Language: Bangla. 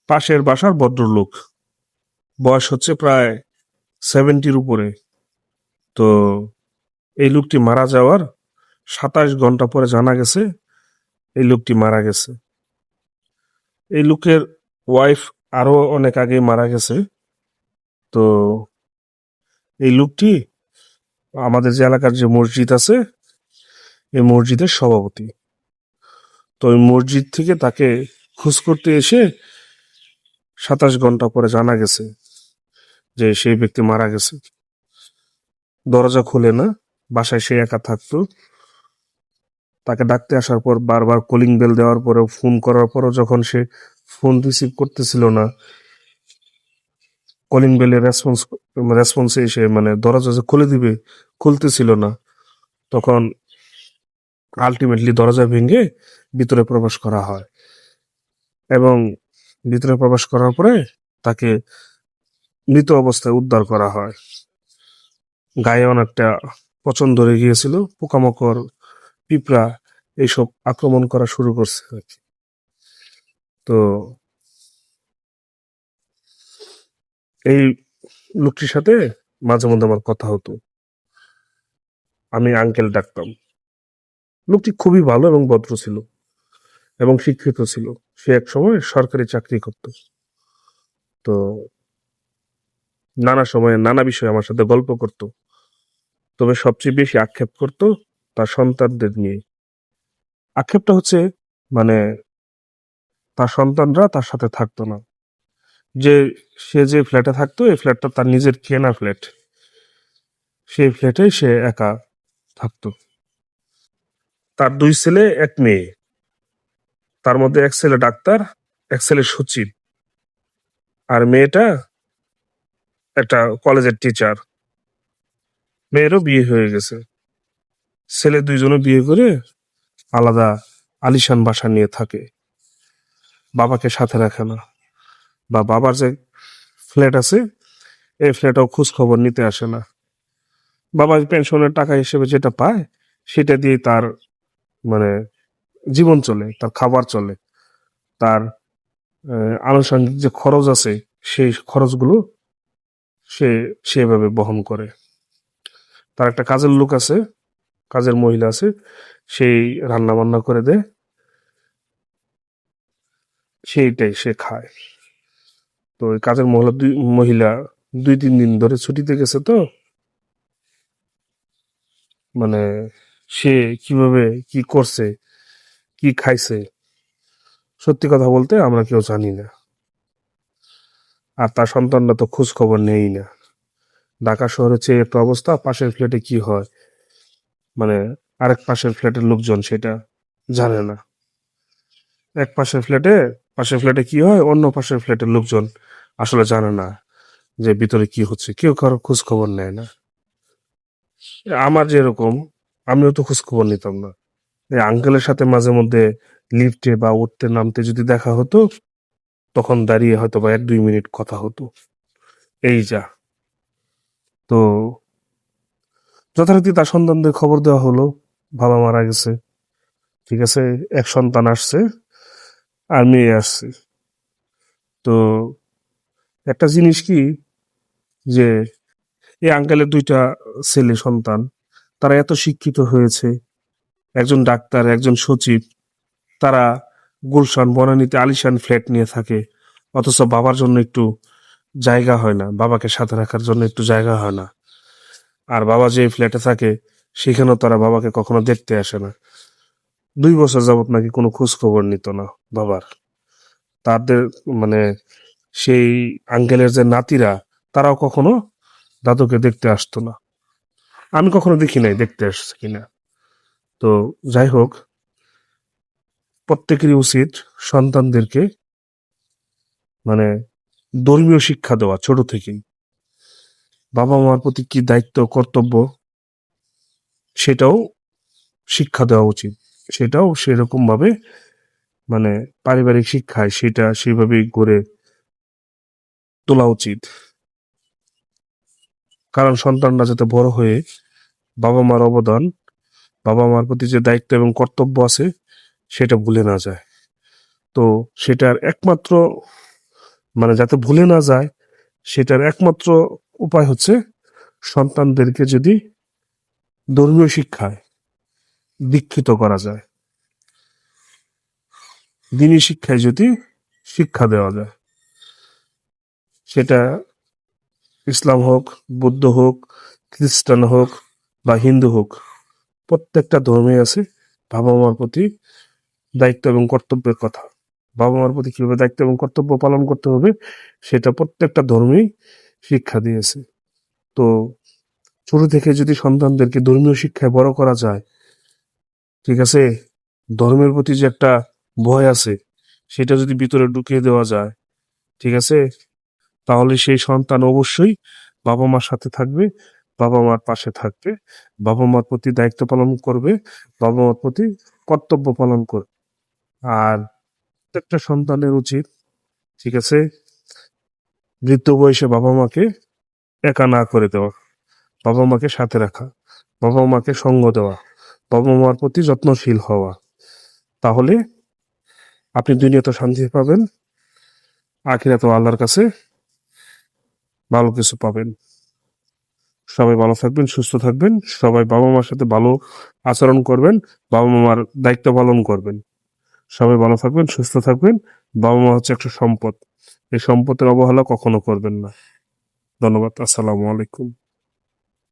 পাশের বাসার ভদ্রলোক, বয়স হচ্ছে প্রায় 70-র উপরে। তো এই লোকটি মারা যাওয়ার 27 ঘন্টা পরে জানা গেছে এই লোকটি মারা গেছে। এই লোকের ওয়াইফ আরো অনেক আগে মারা গেছে। তো এই লোকটি আমাদের যে এলাকার যে মসজিদ আছে এই মসজিদের সভাপতি। তো ওই মসজিদ থেকে তাকে খোঁজ করতে এসে 27 ঘন্টা পরে জানা গেছে যে সেই ব্যক্তি মারা গেছে। দরজা খুলে না, বাসায় সে একা থাকতো। তাকে ডাকতে আসার পর বারবার কলিং বেল দেওয়ার পরেও, ফোন করার পরও যখন সে ফোন রিসিভ করতেছিল না, কলিং বেলের রেসপন্সে এসে মানে দরজা যে খুলে দিবে খুলতেছিল না, তখন আলটিমেটলি দরজা ভেঙে ভিতরে প্রবেশ করা হয় এবং ভিতরে প্রবেশ করার পরে তাকে মৃত অবস্থায় উদ্ধার করা হয়। গায়ে অনেকটা পচন ধরে গিয়েছিল, পোকামাকড়, পিঁপড়া এইসব আক্রমণ করা শুরু করছে আর কি। তো এই লোকটির সাথে মাঝে মধ্যে আমার কথা হতো, আমি আঙ্কেল ডাকতাম। লোকটি খুবই ভালো এবং ভদ্র ছিল এবং শিক্ষিত ছিল। সে এক সময় সরকারি চাকরি করত। তো নানা সময়ে নানা বিষয়ে আমার সাথে গল্প করত, তবে সবচেয়ে বেশি আক্ষেপ করত তার সন্তানদের নিয়ে। আক্ষেপটা হচ্ছে মানে তার সন্তানরা তার সাথে থাকতো না। যে সে যে ফ্ল্যাটে থাকতো এই ফ্ল্যাটটা তার নিজের কেনা ফ্ল্যাট, সেই ফ্ল্যাটে সে একা থাকতো। তার 2 ছেলে 1 মেয়ে। তার মধ্যে এক ছেলে ডাক্তার, এক ছেলে সচিব, আর মেয়েটা একটা কলেজের টিচার। মেয়েরও বিয়ে হয়ে গেছে। ছেলে 2 জনে বিয়ে করে আলাদা আলিশান বাসা নিয়ে থাকে, বাবাকে সাথে রাখে না। বা বাবার যে ফ্ল্যাট আছে এই ফ্ল্যাটেও খোঁজ খবর নিতে আসে না। বাবার পেনশনের টাকা হিসেবে যেটা পায় সেটা দিয়ে তার মানে জীবন চলে, তার খাবার চলে, তার আনুষঙ্গিক যে খরচ আছে সেই খরচগুলো সে সেভাবে বহন করে। তার একটা কাজের লোক আছে, কাজের মহিলা আছে, সেই রান্না বান্না করে দেয়, সেইটাই সে খায়। তো ওই কাজের মহিলা 2-3 দিন ধরে ছুটিতে গেছে। তো মানে সে কিভাবে কি করছে, কি খাইছে, সত্যি কথা বলতে আমরা কেউ জানি না। আর তার সন্তানরা তো খোঁজ খবর নেই না। ঢাকা শহরের চেয়ে একটা অবস্থা, পাশের ফ্ল্যাটে কি হয় মানে আরেক পাশের ফ্ল্যাটের লোকজন সেটা জানে না। পাশের ফ্ল্যাটে কি হয় অন্য পাশের ফ্ল্যাটের লোকজন আসলে জানে না যে ভিতরে কি হচ্ছে, কেউ কারো খোঁজ খবর নেয় না। আমার যেরকম, আমিও তো খোঁজ খবর নিতাম না। এই আঙ্কেলের সাথে মাঝে মধ্যে লিফটে বা উঠতে নামতে যদি দেখা হতো, তখন দাঁড়িয়ে হয়তো বা 1-2 মিনিট কথা হতো, এই যা। তো যথারীতি তার সন্তানদের খবর দেওয়া হলো, বাবা মারা গেছে, ঠিক আছে, এক সন্তান আসছে আর মেয়ে আসছে। তো একটা জিনিস কি, যে এই আঙ্কেলের 2টা ছেলে সন্তান, তারা এত শিক্ষিত হয়েছে, একজন ডাক্তার, একজন সচিব, তারা গুলশান বনানীতে আলিশান ফ্ল্যাট নিয়ে থাকে, অথচ বাবার জন্য একটু জায়গা হয় না, বাবাকে সাথে রাখার জন্য একটু জায়গা হয় না। আর বাবা যে ফ্ল্যাটে থাকে সেখানেও তারা বাবাকে কখনো দেখতে আসে না। 2 বছর যাবত নাকি কোনো খোঁজ খবর নিত না বাবার। তাদের মানে সেই আঙ্কেলের যে নাতিরা, তারাও কখনো দাদুকে দেখতে আসতো না। আমি কখনো দেখি নাই দেখতে আসছে কিনা। তো যাই হোক, প্রত্যেকেরই উচিত সন্তানদেরকে মানে ধর্মীয় শিক্ষা দেওয়া ছোট থেকেই। বাবা মার প্রতি কি দায়িত্ব কর্তব্য সেটাও শিক্ষা দেওয়া উচিত। সেটাও সেরকম ভাবে মানে পারিবারিক শিক্ষায় সেটা সেভাবেই গড়ে তোলা উচিত। কারণ সন্তানরা যাতে বড় হয়ে বাবা মার অবদান, বাবা মার প্রতি যে দায়িত্ব এবং কর্তব্য আছে সেটা ভুলে না যায়। তো সেটার একমাত্র মানে যাতে ভুলে না যায়, সেটার একমাত্র উপায় হচ্ছে সন্তানদেরকে যদি ধর্মীয় শিক্ষায় দীক্ষিত করা যায়, দিনী শিক্ষায় যদি শিক্ষা দেওয়া যায়, সেটা ইসলাম হোক, বৌদ্ধ হোক, খ্রিস্টান হোক বা হিন্দু হোক, প্রত্যেকটা ধর্মে আছে বাবা মার প্রতি দায়িত্ব এবং কর্তব্যের কথা। বাবা মার প্রতি কিভাবে দায়িত্ব এবং কর্তব্য পালন করতে হবে সেটা প্রত্যেকটা ধর্মেই শিক্ষা দিয়েছে। তো ছোট থেকে যদি সন্তানদেরকে ধর্মীয় শিক্ষায় বড় করা যায়, ঠিক আছে, ধর্মের প্রতি যে একটা ভয় আছে সেটা যদি ভিতরে ঢুকিয়ে দেওয়া যায়, ঠিক আছে, তাহলে সেই সন্তান অবশ্যই বাবা মার সাথে থাকবে, বাবা মার পাশে থাকবে, বাবা মার প্রতি দায়িত্ব পালন করবে, বাবা মার প্রতি কর্তব্য পালন করবে। আর প্রত্যেকটা সন্তানের উচিত, ঠিক আছে, বৃদ্ধ বয়সে বাবা মাকে একা না করে দেওয়া, বাবা মাকে সাথে রাখা, বাবা মাকে সঙ্গ দেওয়া, বাবা মার প্রতি যত্নশীল হওয়া। তাহলে আপনি দুনিয়াতে শান্তি পাবেন, আখিরাতেও আল্লাহর কাছে ভালো কিছু পাবেন। সবাই ভালো থাকবেন, সুস্থ থাকবেন, সবাই বাবা মার সাথে ভালো আচরণ করবেন, বাবা মার দায়িত্ব পালন করবেন। সবাই ভালো থাকবেন, সুস্থ থাকবেন। বাবা মা হচ্ছে একটা সম্পদ, এই সম্পদের অবহেলা কখনো করবেন না। ধন্যবাদ। আসসালামু আলাইকুম।